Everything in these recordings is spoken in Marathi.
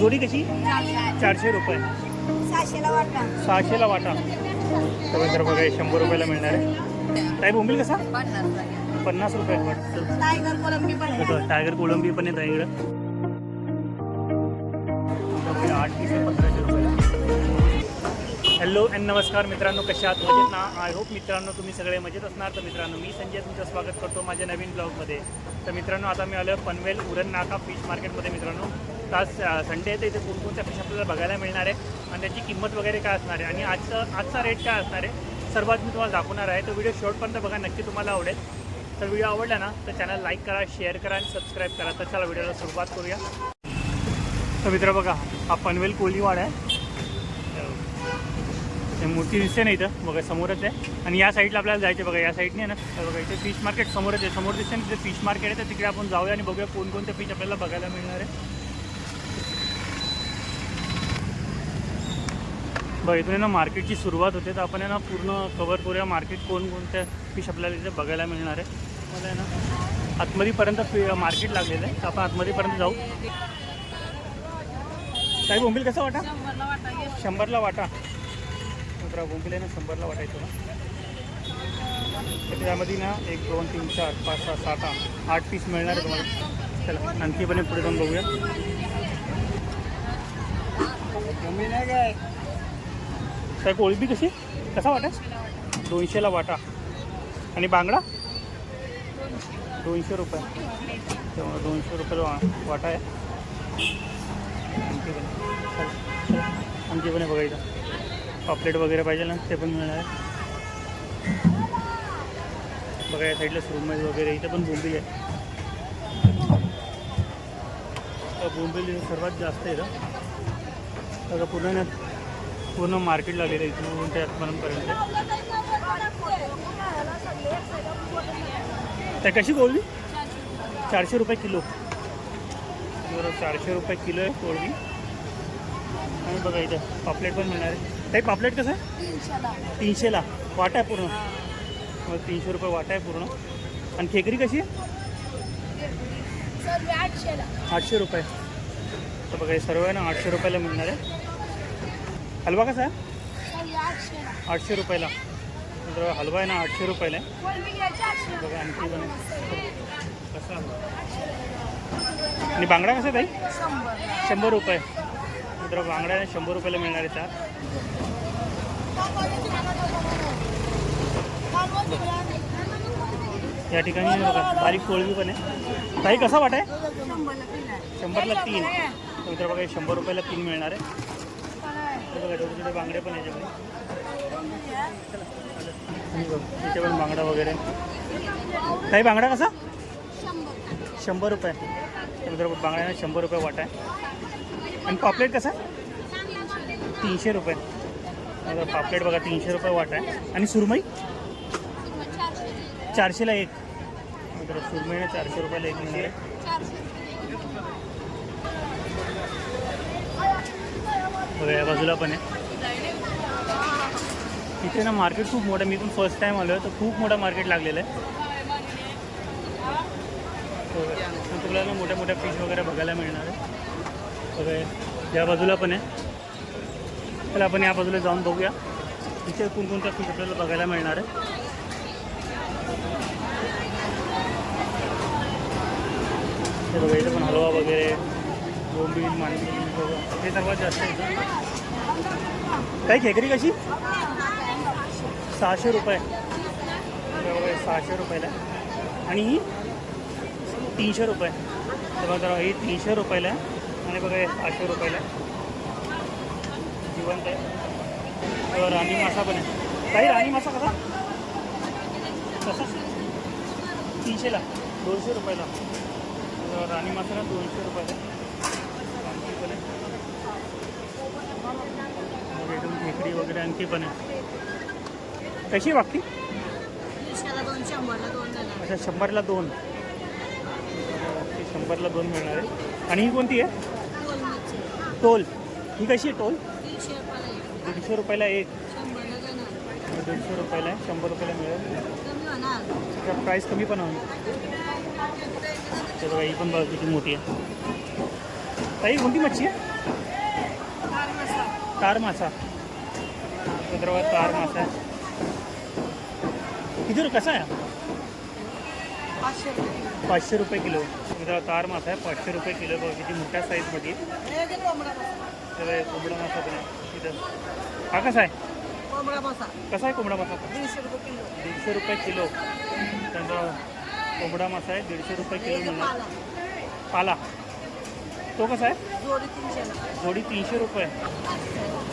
जोडी कशी? 400 रुपये. 600ला वाटा. तर मित्र बघा 100 रुपयाला मिळणार आहे. ताई बोंबील कसा? 50 रुपये वाटतं. टायगर कोळंबी पण येत आहे इकडं. 8 पीस 1500 रुपयाला. हॅलो अँड नमस्कार मित्रांनो, कशा आहात? मजेत ना? आय होप मित्रांनो तुम्ही सगळे मजेत असणार. तर मित्रांनो मी संजय तुमचं स्वागत करतो माझ्या नवीन ब्लॉगमध्ये. तर मित्रांनो आता मी आलो पनवेल उरण नाका फिश मार्केटमध्ये. मित्रांनो आज संडे आहे तर इथे कोणकोणत्या फिश आपल्याला बघायला मिळणार आहे आणि त्याची किंमत वगैरे काय असणार आहे आणि आजचा रेट काय असणार आहे सर्वात मी तुम्हाला दाखवणार आहे. तो व्हिडिओ शेवटपर्यंत बघा, नक्की तुम्हाला आवडेल. तर व्हिडिओ आवडला ना तर चॅनल लाईक करा, शेअर करा आणि सबस्क्राईब करा. तर चला व्हिडिओला सुरुवात करूया. तर मित्र बघा हा पनवेल कोलीवाडा आहे. मूर्ती दिसते ना इथं बघा, समोरच आहे. आणि या साईडला आपल्याला जायचं बघा, या साईडने आहे ना बघा इथे फिश मार्केट समोरच आहे. समोर दिसते ना तिथे फिश मार्केट आहे. तर तिकडे आपण जाऊया आणि बघूया कोणकोणते फिश आपल्याला बघायला मिळणार आहे. बघा इथून ना मार्केटची सुरुवात होते. तर आपण आहे ना पूर्ण कवर करूया मार्केट, कोणकोणत्या फिश आपल्याला इथे बघायला मिळणार आहे. मला आहे ना आतमध्येपर्यंत मार्केट लागलेलं आहे. तर आपण आतमध्येपर्यंत जाऊ. काही बोंबील कसा वाटा? 100ला वाटा. मित्रा बोंबील आहे ना 100ला वाटायचं ना. तर त्यामध्ये ना 1 2 3 4 5 6 7 8 पीस मिळणार आहे तुम्हाला. चला आणखी पण पुढे जाऊन बघूया. काय कोळंबी कशी कसा वाटा? 200ला वाटा. आणि बांगडा 200 रुपये. तेव्हा 200 रुपये वाटा आहे. आणखी पण बघा इथं पापलेट वगैरे पाहिजे ना ते पण मिळणार आहे. बघा या साईडला सुरमई वगैरे इथं पण बोंबील आहे. बोंबील सर्वात जास्त आहे इथं. बघा पूर्ण मार्केट लागलेलं आहे इथून ते आत्मपर्यंत. त्या कशी कोळंबी? 400 रुपये किलो. बरोबर 400 रुपये किलो आहे कोळंबी. आणि बघा इथं पापलेट पण मिळणार आहे. काही पापलेट कसं आहे? 300ला वाटा आहे पूर्ण. मग 300 रुपये वाटा आहे पूर्ण. आणि खेकडी कशी आहे? 800 रुपये. तर बघा हे सर्व आहे ना 800 रुपयाला मिळणार आहे. हलवा कसा आहे? 800 रुपयाला. तर हलवा आहे ना 800 रुपयाला आहे. बघा आणखी पण कसा हलवा. आणि बांगडा कसा आहे ताई? 100 रुपये. मित्र बांगडा आहे 100 रुपयाला मिळणार आहे. 4 या ठिकाणी बघा बारीक कोळंबी पण आहे. ताई कसा वाटा आहे? 100ला 3. मित्र बघा 100 रुपयाला 3 मिळणार आहे. बघा छोटे छोटे बांगडे पण याच्याकडे. इथे पण बांगडा वगैरे. काही बांगडा कसा? 100 रुपये. मित्र बांगड्याने 100 रुपये वाटा आहे. आणि पापलेट कसा? 300 रुपये. पापलेट बघा 300 रुपये वाटा आहे. आणि सुरमई 400ला 1. मित्र सुरमईने 400 रुपयाला 1 मिळणार आहे. बघा या बाजूला पण आहे. इथे ना मार्केट खूप मोठं. मी पण फर्स्ट टाईम आलो आहे तर खूप मोठं मार्केट लागलेलं आहे. तुम्हाला मोठ्या मोठ्या फिश वगैरे बघायला मिळणार आहे. बघा या बाजूला पण आहे. तर आपण या बाजूला जाऊन बघूया इथे कोणकोणत्या फिश आपल्याला बघायला मिळणार आहे. ते बघा इथे पण हलवा वगैरे बोंबील मांडवी हे सर्वात जास्त आहे. काही खेकडी कशी? 600 रुपये. 600 रुपयाला. आणि ही 300 रुपये. तर बघा ही 300 रुपयाला आहे. आणि बघा हे 600 रुपयाला आहे. जिवंत आहे. राणी मासा पण आहे. काही राणी मासा कसा? कसा? 300ला. 200 रुपयाला. राणी मासा ना 200 रुपयाला. एकदम खेकडी वगैरे आणखी पण आहे. कशी वागती? अच्छा 100ला 2. 100ला 2 मिळणार आहे. आणि ही कोणती आहे? टोल. ही कशी आहे टोल? 150 रुपयाला 1. 150 रुपयाला आहे. 100 रुपयाला मिळेल. प्राईस कमी पण होईल. तर ही पण बघा किती मोठी आहे. ताई कोणती मच्छी आहे? तार मासा मित्रांनो, तार मासा आहे. किती रुपये कसा आहे? 500 रुपये किलो. मित्रांनो तार मासा आहे 500 रुपये किलो. बघा किती मोठ्या साईजमध्ये. कोंबडा मासा पण आहे इथं. हा कसा आहे? कसा आहे कोंबडा मासा? 150 रुपये किलो. त्यांचा कोंबडा मासा आहे 150 रुपये किलो मिळणार. पाला तो कसा आहे? जोडी 300 रुपये.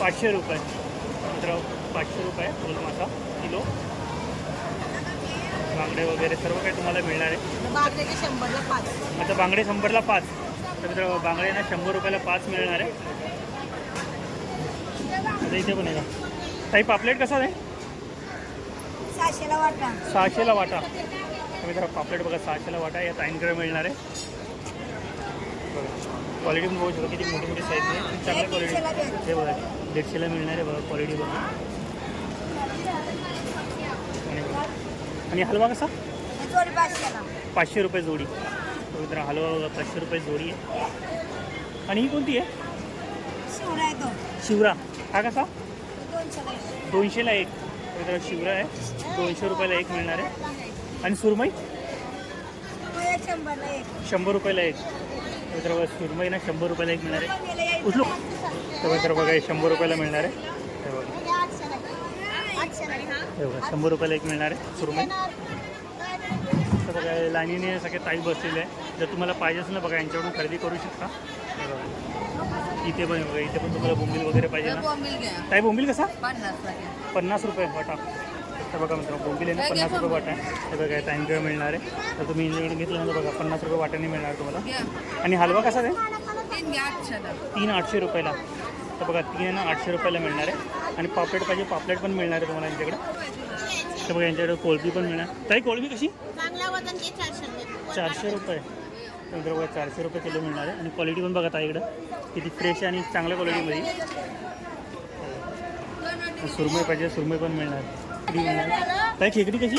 500 रुपये मित्रांनो, 500 रुपये तोल मासा किलो. बांगडे वगैरे सर्व काही तुम्हाला मिळणार आहे. आता बांगडे 100ला 5. तर मित्रांनो बांगडे ना 100 रुपयाला 5 मिळणार आहे. आता इथे पण आहे का ताई? पापलेट कसा आहे? 600ला वाटा. 600ला वाटा. तर मित्रांनो पापलेट बघा 600ला वाटा या ताईंकडे मिळणार आहे. बघा क्वालिटी पण बघू शकतो किती मोठी मोठी साईज आहे. चांगल्या क्वालिटी हे बघा 150ला मिळणार आहे. बघा क्वालिटी बघा. आणि हलवा कसा? 500 रुपये जोडी. तर मित्रांनो हलवा बघा 500 रुपये जोडी आहे. आणि ही कोणती आहे? शिवरा. हा कसा? 200ला 1. तर मित्रांनो शिवरा आहे 200 रुपयाला 1 मिळणार आहे. आणि सुरमई 100 रुपयाला 1. मित्रांनो सुरमई ना 100 रुपयाला 1 मिळणार आहे. उचलू. तर मित्रांनो बघा 100 रुपयाला मिळणार आहे. हे बघा 100 रुपयाला 1 मिळणार आहे सुरमई. तर बघा लाईनीने सगळे ताई बसलेले आहे. जर तुम्हाला पाहिजे असेल ना बघा यांच्याकडून खरेदी करू शकता. इथे पण बघा इथे पण तुम्हाला बोंबील वगैरे पाहिजे ना ताई? बोंबील कसा? 50 रुपये वाटा. तर बघा मित्रांनो बोंबील आहे ना 50 रुपये वाटा आहे. तर बघा ताईंकडे मिळणार आहे. तर तुम्ही इंजिनिअर घेतलं ना बघा 50 रुपये वाट्याने मिळणार तुम्हाला. आणि हलवा कसा आहे? 3 800 रुपयाला. तर बघा 3 ना 800 रुपयाला मिळणार आहे. आणि पापलेट पाहिजे पापलेट पण मिळणार आहे तुम्हाला यांच्याकडे. तर बघा यांच्याकडे कोळंबी पण मिळणार. ताई कोळंबी कशी? 400 रुपये. तर बघा 400 रुपये किलो मिळणार आहे. आणि क्वालिटी पण बघा ताईकडं किती फ्रेश आहे आणि चांगल्या क्वालिटीमध्ये. सुरमई पाहिजे सुरमई पण मिळणार. खेकडी मिळणार. ताई खेकडी कशी?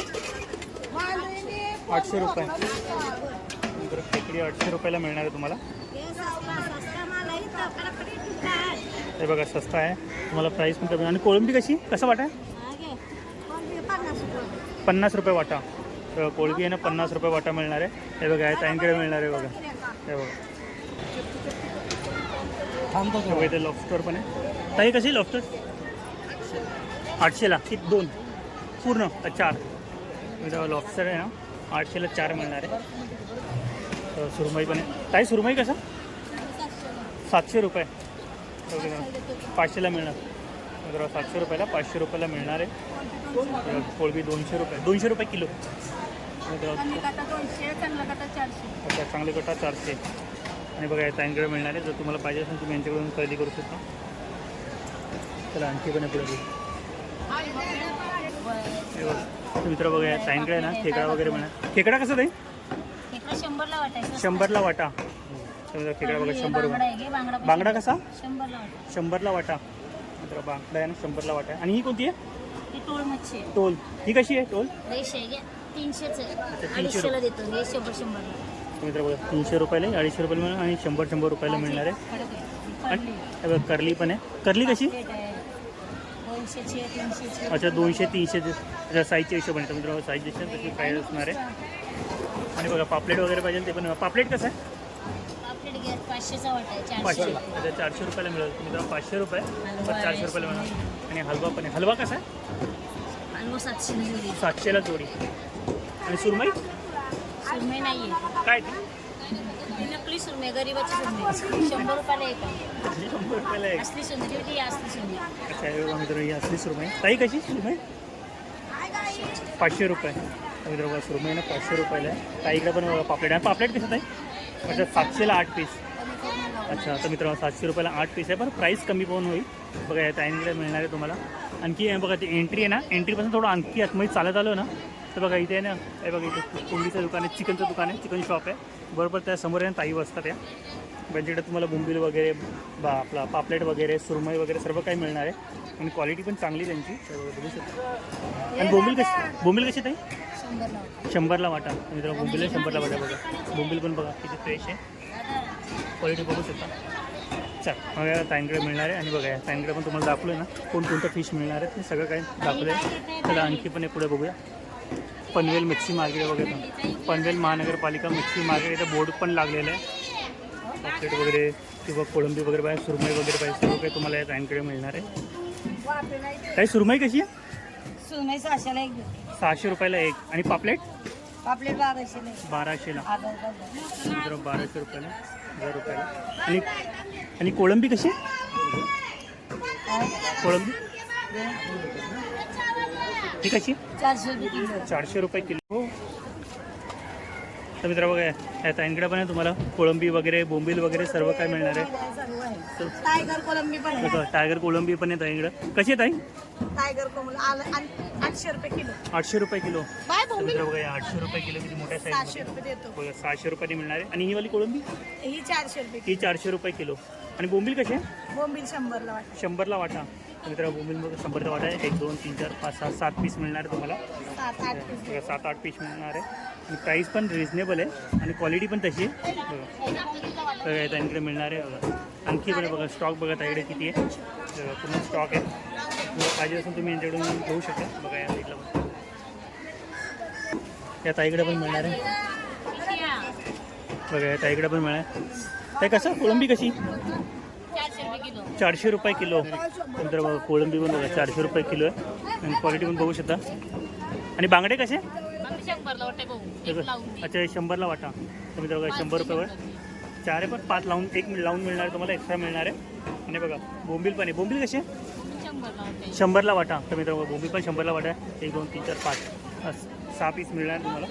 800 रुपये. नंतर खेकडी 800 रुपयाला मिळणार आहे तुम्हाला. हे बघा स्वस्त आहे तुम्हाला प्राईस पण कमी. आणि कोळंबी कशी कसा वाटा आहे? 50 रुपये वाटा. तर कोळंबी आहे ना 50 रुपये वाटा मिळणार आहे. हे बघा ताईंकडे मिळणार आहे बघा. हे बघा इथे लॉबस्टर पण आहे. ताई कशी लॉबस्टर? 800ला किती? 2 पूर्ण 4. लॉबस्टर आहे ना 800ला 4 मिळणार आहे. तर सुरमई पण आहे. ताई सुरमई कसा? 700 रुपये. 500ला मिळणार. 700 रुपयाला 500 रुपयाला मिळणार आहे. कोळंबी 200 रुपये. 200 रुपये किलो. अच्छा चांगले कटा 400. आणि बघा ताईंकडे मिळणार आहे. जर तुम्हाला पाहिजे असेल तुम्ही यांच्याकडून खरेदी करू शकता. चला आणखी पण आहे मित्र बघा ताईंकडे ना खेकडा वगैरे मिळणार. खेकडा कसा ताई? 100ला वाटा. खेकडा बघा 100 रुपये. बांगडा कसा? 100ला वाटा. मित्र बांगडा आहे ना 100ला वाटा आहे. आणि ही कोणती आहे? टोल. ही कशी आहे टोल? 300ला देतो. मित्र बघा 300 रुपयाला 250 रुपयाला मिळणार. आणि 100 रुपयाला मिळणार आहे. आणि बघा करली पण आहे. करली कशी? अच्छा 200 300 साईजच्या हिशोबाने. तर मित्र साईज जशी तशी प्राईस असणार आहे. आणि बघा पापलेट वगैरे पाहिजे ते पण. पापलेट कसं आहे? 500. अच्छा 400 रुपयाला मिळेल. मित्र 500 रुपये 400 रुपयाला मिळणार. आणि हलवा पण आहे. हलवा कसा आहे? 700ला जोडी. आणि सुरमई नाही काय? नकली सुरमई गरीबाची सुरमई 100 रुपयाला एक. 100 रुपयाला एक. असली सुंदरी होती असली सुंदरी. अच्छा हे बघा मित्र ही असली सुरमई. ताई कशी सुरमई? 500 रुपये. मित्र बघा सुरमई ना 500 रुपयाला आहे. ताईकडे पण पापलेट आहे. पापलेट कसं ताई? अच्छा 700ला 8 पीस. अच्छा तर मित्रांनो 700 रुपयाला 8 पीस आहे. पण प्राईस कमी पण होईल. बघा या ताईंकडे मिळणार आहे तुम्हाला. आणखी बघा ती एंट्री आहे ना एंट्रीपासून थोडं आणखी आतमध्ये चालत आलो ना तर बघा इथे आहे ना हे बघा इथे कोंबडीचं दुकान आहे. चिकनचं दुकान आहे. चिकन शॉप आहे. बरोबर त्या समोर आहे ना ताई बसतात त्या. त्यांच्याकडे तुम्हाला बोंबील वगैरे आपला पापलेट वगैरे सुरमई वगैरे सर्व काही मिळणार आहे. आणि क्वालिटी पण चांगली त्यांची बघू शकता. आणि बोंबील कशी ताई? 100ला वाटा. मित्रांनो बोंबील 100ला वाटा. बघा बोंबील पण बघा किती फ्रेश आहे. क्वालिटी बघू शकता. चल मग ताईंकडे मिळणार आहे आणि बघा या ताईंकडे पण तुम्हाला दाखवलं आहे ना कोणकोणतं फिश मिळणार आहे ते सगळं काही दाखवलं आहे. त्याला आणखी पण पुढे बघूया. पनवेल मच्छी मार्केट वगैरे पनवेल महानगरपालिका मच्छी मार्केट इथं बोर्ड पण लागलेलं आहे. पॉकेट वगैरे किंवा कोळंबी वगैरे पाहिजे सुरमई वगैरे पाहिजे सर्व काही तुम्हाला या ताईंकडे मिळणार आहे. काही सुरमई कशी आहे? सुरमई 600ला एक 600 रुपयाला एक आणि पापलेट पापलेट 1200ला 1200ला आधा डझन. मित्र 1200 रुपयाला 1000 रुपयाला आणि आणि कोळंबी कशी कोळंबी ही कशी 400 रुपये किलो. 400 रुपये किलो. तर मित्र बघा या ताईंकडे पण आहे तुम्हाला कोळंबी वगैरे बोंबील वगैरे सर्व काय मिळणार आहे. सर्व आहे. टायगर कोलंबी पण आहे. बघा टायगर कोळंबी पण आहे ताईंकडे. कशी आहे ताई? टायगर कोलंबी 800 रुपये किलो. 800 रुपये किलो. बाय तर मित्र बघा या 800 रुपये किलो किती मोठ्या 700 साईज रुपये देतो. बघा 600 रुपयाने मिळणार आहे. आणि ही वाली कोळंबी ही 400 रुपये ही 400 रुपये किलो. आणि बोंबील कशी आहे? बोंबील 100ला वाटतं. 100ला वाटा. तर मित्र बोंबील मग 100चा वाटा आहे. 1 2 3 4 5 6 7 पीस मिळणार आहे तुम्हाला. 7-8 पीस. 7-8 पीस मिळणार आहे. आणि प्राईस पण रिजनेबल आहे आणि क्वालिटी पण तशी आहे. बघा त्यांकडे मिळणार आहे. बघा आणखी बघा बघा स्टॉक बघा ताईकडे किती आहे. बघा पूर्ण स्टॉक आहे. तुम्हाला पाहिजे असून तुम्ही यांच्याकडून घेऊ शकता. बघा या साईडला पण या ताईकडे पण मिळणार आहे. बघा या ताईकडे पण मिळणार आहे. ताई कसं कोळंबी कशी 400 रुपये किलो. नंतर बघा कोळंबी पण बघा 400 रुपये किलो आहे आणि क्वालिटी पण बघू शकता. आणि बांगडे कसे अच्छा 100ला वाटा. तुम्ही बघा 100 रुपयावर 4 आहे पण 5 लावून 1 लावून मिळणार आहे तुम्हाला एक्स्ट्रा मिळणार आहे. आणि बघा बोंबील पण आहे. बोंबील कसे 100ला वाटा. तर मित्र बोंबील पण 100ला वाटा आहे. 1 2 3 4 5 6 पीस मिळणार तुम्हाला.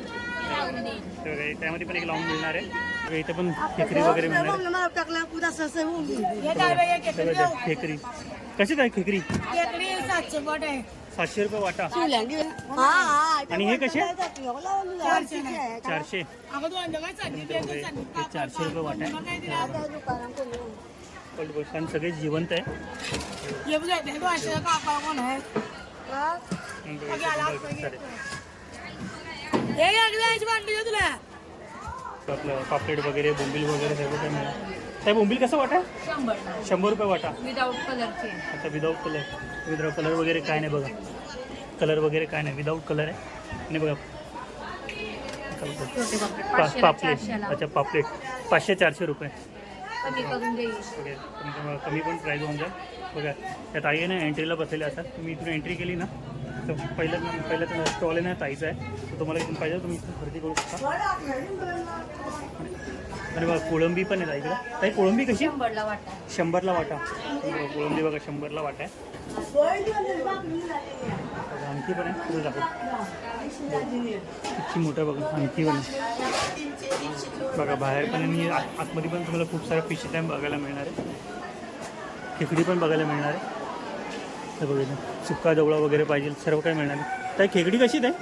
तर बघा त्यामध्ये पण एक लावून मिळणार आहे. इथं पण खेकडी वगैरे मिळणार आहे. खेकडी कशी काय खेकडी 700 रुपये वाटा. आणि हे कसे 400 400 रुपये वाटा आहे. आणि सगळे जिवंत आहे. आपलं पापलेट वगैरे बोंबील वगैरे सर्व काही मिळालं. त्या बोंबील कसं वाटा 100 रुपये वाटा. विदाउट कलरचे. अच्छा विदाऊट कलर वगैरे काय नाही बघा. कलर वगैरे काय नाही विदाऊट कलर आहे. आणि बघा पापलेट अच्छा पापलेट 500-400 रुपये. कमी करून देईल. ओके तुमचं कमी पण प्राईज होऊन जाईल. बघा त्या ताई आहे ना एंट्रीला बसलेले असतात. तुम्ही इथून एंट्री केली ना तर पहिलं स्टॉल आहे ना ताईचा आहे. तर तुम्हाला इथून पाहिजे तुम्ही इथून खरेदी करू शकता. आणि बघा कोळंबी पण आहे ताईकडे. ताई कोळंबी कशी 100ला वाटा. 100ला वाटा. कोळंबी बघा 100ला वाटा आहे. आणखी पण आहे तुला दाखव किती मोठं बघा. आणखी पण बघा बाहेर पण आणि आतमध्ये पण तुम्हाला खूप साऱ्या फिश टाईम बघायला मिळणार आहे. खेकडी पण बघायला मिळणार आहे. तर बघा सुक्का जवळा वगैरे पाहिजे सर्व काही मिळणार आहे. तर खेकडी कशी आहे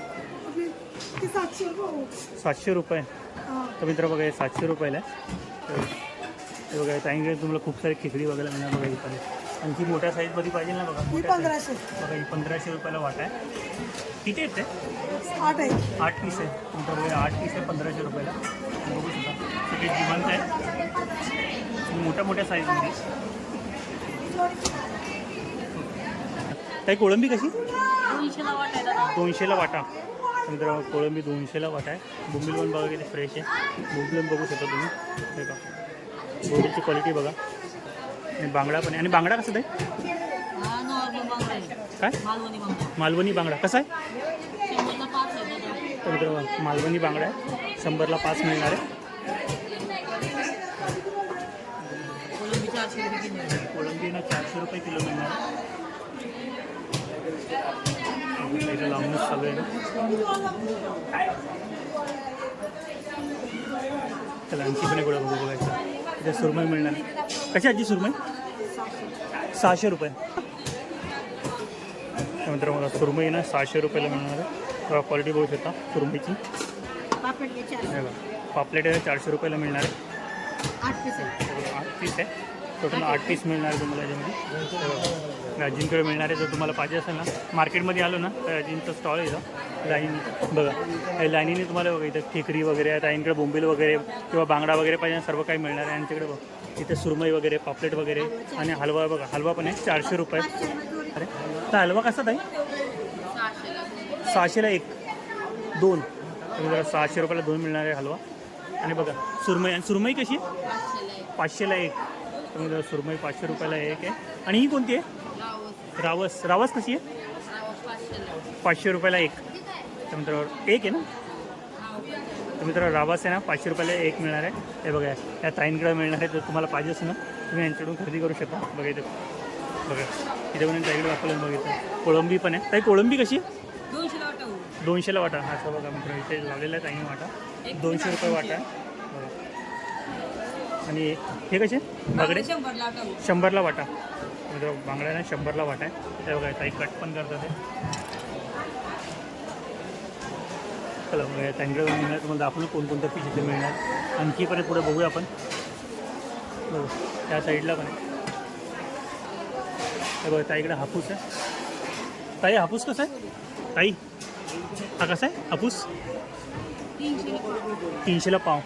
700 रुपये. तर मित्र बघा 700 रुपयाला आहे. तर बघा ताईंकडे तुम्हाला खूप सारे खेकडी बघायला मिळणार. बघा इकडे आणखी मोठ्या साईजमध्ये पाहिजे ना बघा. 1500. बघा ही 1500 रुपयाला वाटा आहे. किती आहेत ते 8 पीस आहे. तुमचं बघा 8 पीस आहे 1500 रुपयाला. बघू शकता सगळे जिवंत आहे मोठ्या साईजमध्ये. ताई कोळंबी कशी 200ला वाटा. नंतर कोळंबी 200ला वाटा आहे. बोंबील पण बघा किती फ्रेश आहे. बोंबील पण बघू शकता तुम्ही. हे का बोंबीलची क्वालिटी बघा. आणि बांगडा पण आहे. आणि बांगडा कसं आहे काय मालवणी बांगडा कसा आहे. तर मित्र मालवणी बांगडा आहे 100ला 5 मिळणार आहे. कोळंबी ना 400 रुपये किलो मिळणार आहे. इथं लावूनच सगळे ना त्याला आणखी पण गोळा बघू बघायचं. इथे सुरमई मिळणार. कशी आजी सुरमई 600 रुपये. त्यानंतर मला सुरमई ना 600 रुपयाला मिळणार आहे. क्वालिटी बघू शकता सुरमईची. पापलेट आहे 400 रुपयाला मिळणार आहे. 8 पीस आहे. टोटल 8 पीस मिळणार आहे तुम्हाला याच्यामध्ये. अजिंक्यकडे मिळणार आहे. जर तुम्हाला पाहिजे असेल ना मार्केटमध्ये आलो ना तर अजिंक्यचं स्टॉल आहे इथं. लाईन बघा, हे लाईनीने तुम्हाला बघा इथं खेकडी वगैरे आहे, ताईंकडे बोंबील वगैरे किंवा बांगडा वगैरे पाहिजे सर्व काही मिळणार आहे. आणि तिकडे बघा इथे सुरमई वगैरे, पापलेट वगैरे आणि हलवा बघा, हलवा पण आहे 400 रुपये. अरे तर हलवा कसा ताई? 600ला 1 2. तुम्ही जरा 600 रुपयाला 2 मिळणार आहे हलवा. आणि बघा सुरमई, आणि सुरमई कशी आहे? 500ला 1. तुम्ही जरा सुरमई 500 रुपयाला 1 आहे. आणि ही कोणती आहे? रावस. रावस कशी आहे? 500 रुपयाला 1. तर मित्रांनो 1 आहे ना. तर मित्रांनो रावस आहे ना 500 रुपयाला 1 मिळणार आहे. हे बघा या ताईंकडे मिळणार आहे. जर तुम्हाला पाहिजे असेल ना तुम्ही यांच्याकडून खरेदी करू शकता. बघा इथे बघा इथे पण ताईकडे दाखवलं. बघा इथं कोळंबी पण आहे. ताई कोळंबी कशी आहे? 200ला वाटा. असं बघा मित्रांनो इथे लावलेला आहे ताईने वाटा, 200 रुपये वाटा आहे. आणि हे कसे बांगडे? 100ला वाटा. मित्रांनो बांगड्या ना 100ला वाटा आहे. ते बघा ताई कट पण करतात ते. चला बघा त्यांकडे मिळणार तुम्हाला दाखवलं कोणकोणतं पीस इथे मिळणार. आणखी पण पुढे बघूया आपण. बघू त्या साईडला पण आहे. हे बघा ताईकडे हापूस आहे. ताई हापूस कसा आहे ताई? हा कसा आहे हापूस? 300ला पाव.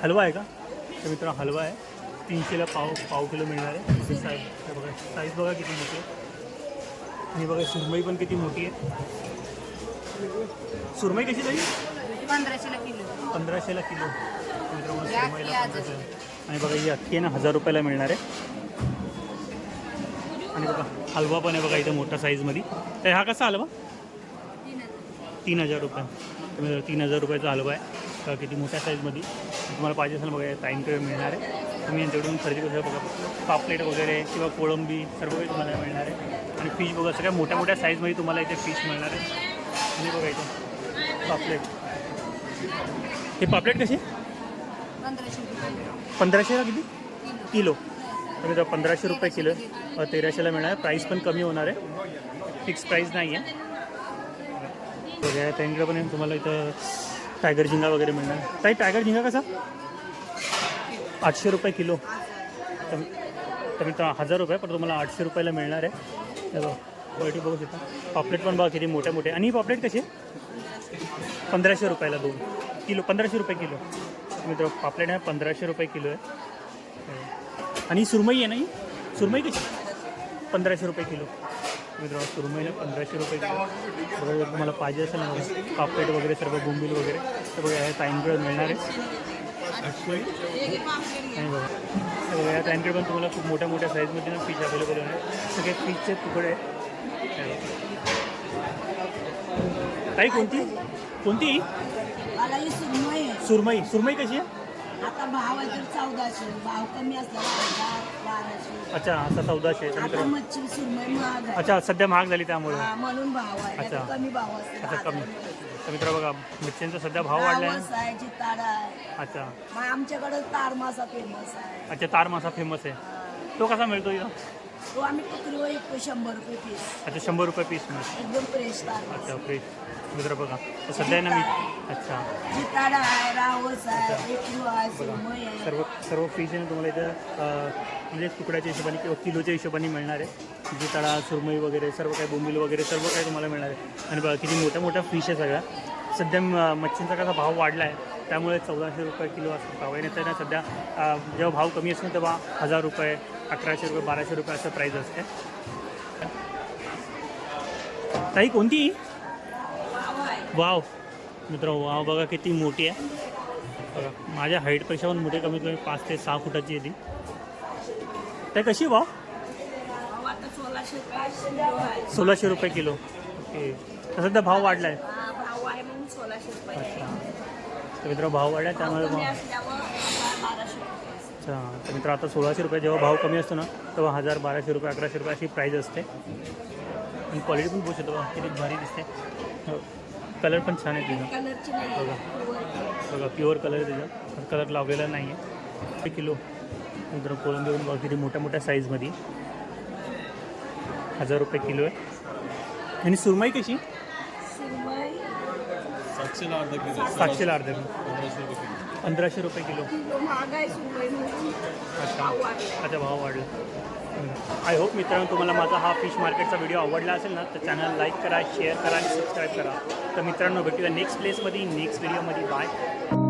हलवा आहे का? तर मित्रांनो हलवा आहे 300ला पाव किलो मिळणार आहे. साईज बघा, साईज बघा किती मोठी आहे. आणि बघा सुरमई पण किती मोठी आहे. सुरमई कशी जाईल? 1500ला किलो. 1500ला किलो. मित्रांनो सुरमईला 1500. आणि बघा ही अख्खी आहे ना 1000 रुपयाला मिळणार आहे. आणि बघा हलवा पण आहे बघा इथं मोठ्या साईजमध्ये. तर हा कसा हलवा? 3000 रुपये. तुम्ही 3000 रुपयाचा हलवा आहे. बघा किती मोठ्या साईजमध्ये. तुम्हाला पाहिजे असेल बघा ताईंकडे मिळणार आहे. तुम्ही यांच्याकडून खरेदी करू शकता. बघा पापलेट वगैरे किंवा कोळंबी सर्व काही तुम्हाला मिळणार आहे. आणि फिश बघा सगळ्या मोठ्या मोठ्या साईजमध्ये तुम्हाला इथे फिश मिळणार आहे. आणि बघा इथं पापलेट. हे पापलेट कसे? 1500ला किती किलो? तर 1500 रुपये किलो आहे. 1300ला मिळणार आहे. प्राईस पण कमी होणार आहे, फिक्स प्राईस नाही आहे. बघा त्यांकडे पण तुम्हाला इथं टायगर झिंगा वगैरे मिळणार. ताई टायगर झिंगा कसा? 800 रुपये किलो. तर मित्रांनो 1000 रुपये पण तुम्हाला 800 रुपयाला मिळणार आहे. बघा क्वालिटी बघू शकता. पापलेट पण बघा किती मोठे मोठे. आणि ही पापलेट कशी आहे? 1500 रुपयाला 2 किलो. 1500 रुपये किलो. मित्रांनो पापलेट आहे 1500 रुपये किलो आहे. आणि सुरमई आहे ना, ही सुरमई कशी? 1500 रुपये किलो. मित्रांनो सुरमईला 1500 रुपये किलो. बघा जर तुम्हाला पाहिजे असेल ना बघा पापलेट वगैरे सर्व बोंबील वगैरे तर बघा या टाईमकडे मिळणार आहे. आणि बघा या टाईमकडे पण तुम्हाला खूप मोठ्या मोठ्या साईजमध्ये ना फिश अवेलेबल आहे. सगळे फिशचे तुकडे आहेत. ताई कोणती कोणती? सुरमई. सुरमई कशी आहे? आता भाव आहे तर 1400. भाव कमी असला 1200. अच्छा आता 1400. आता मच्छी सुरमई महाग आहे. अच्छा सध्या महाग झाली त्यामुळे. म्हणून भाव आहे. अच्छा. कमी भाव असतो. अच्छा कमी. तर मित्र बघा मिरच्यांचा सध्या भाव वाढला आहे. आहे जिताडा आहे. अच्छा. मग आमच्याकडे तार मासा फेमस आहे. अच्छा तार मासा फेमस आहे. तो कसा मिळतो इथं? तो आम्ही टोकरीवर विकतो 100 रुपये पीस. अच्छा 100 रुपये पीस मिळतो. एकदम फ्रेश तार. अच्छा फ्रेश. मित्र बघा तर सध्या ना मी अच्छा जिताडा आहे, रावस आहे, एकरू आहे, सुरमई आहे. सर्व सर्व फिश आहे ना तुम्हाला इथं म्हणजे तुकड्याच्या हिशोबाने किंवा किलोच्या हिशोबाने मिळणार आहे. जी तळा सुरमई वगैरे सर्व काही बोंबील वगैरे सर्व काही तुम्हाला मिळणार आहे. आणि बघा किती मोठ्या मोठ्या फिश आहे सगळ्या. सध्या मच्छींचा कसा भाव वाढला आहे त्यामुळे 1400 रुपये किलो असं भाव आहे. नाही तर सध्या जेव्हा भाव कमी असतो तेव्हा 1000 रुपये 1100 रुपये 1200 रुपये असं प्राईज असते. ताई कोणती? वाव. मित्र वाव बघा किती मोठी आहे. बघा माझ्या हाईटपेक्षा पण मोठी, कमीत कमी 5 ते 6 फुटाची आहे ती. ते कशी वाव? 1600 रुपये किलो. ओके. तर सध्या भाव वाढला आहे. भाव आहे म्हणून 1600 रुपये. अच्छा. तर मित्र भाव वाढला आहे त्यामुळे कमी असल्यावर 1200 रुपये. अच्छा. तर मित्र आता 1600 रुपये जेव्हा भाव कमी असतो ना तेव्हा 1000 1200 रुपये 1100 रुपये अशी प्राईज असते. आणि क्वालिटी पण खूप शकतो किती भारी दिसते. हो. कलर पण छान आहे तिचा. कलरची नाही. बघा बघा प्युअर कलर आहे तिचा. कलर लावलेला नाही आहे. किलो मित्र कोळंबी बघा किती मोठ्या मोठ्या साईजमध्ये 1000 रुपये किलो आहे. आणि सुरमई कशी? सुरमई 700ला अर्धा किलो. 700ला अर्धा किलो. 1500 रुपये किलो. 1500 रुपये किलो. किलो महाग आहे सुरमई म्हणून अच्छा भाव वाढले. अच्छा भाव वाढला. आय होप मित्रांनो तुम्हाला माझा हा फिश मार्केटचा व्हिडिओ आवडला असेल ना तर चॅनल लाईक करा, शेअर करा आणि सबस्क्राईब करा. तर मित्रांनो भेटूया नेक्स्ट प्लेसमध्ये नेक्स्ट व्हिडिओमध्ये. बाय.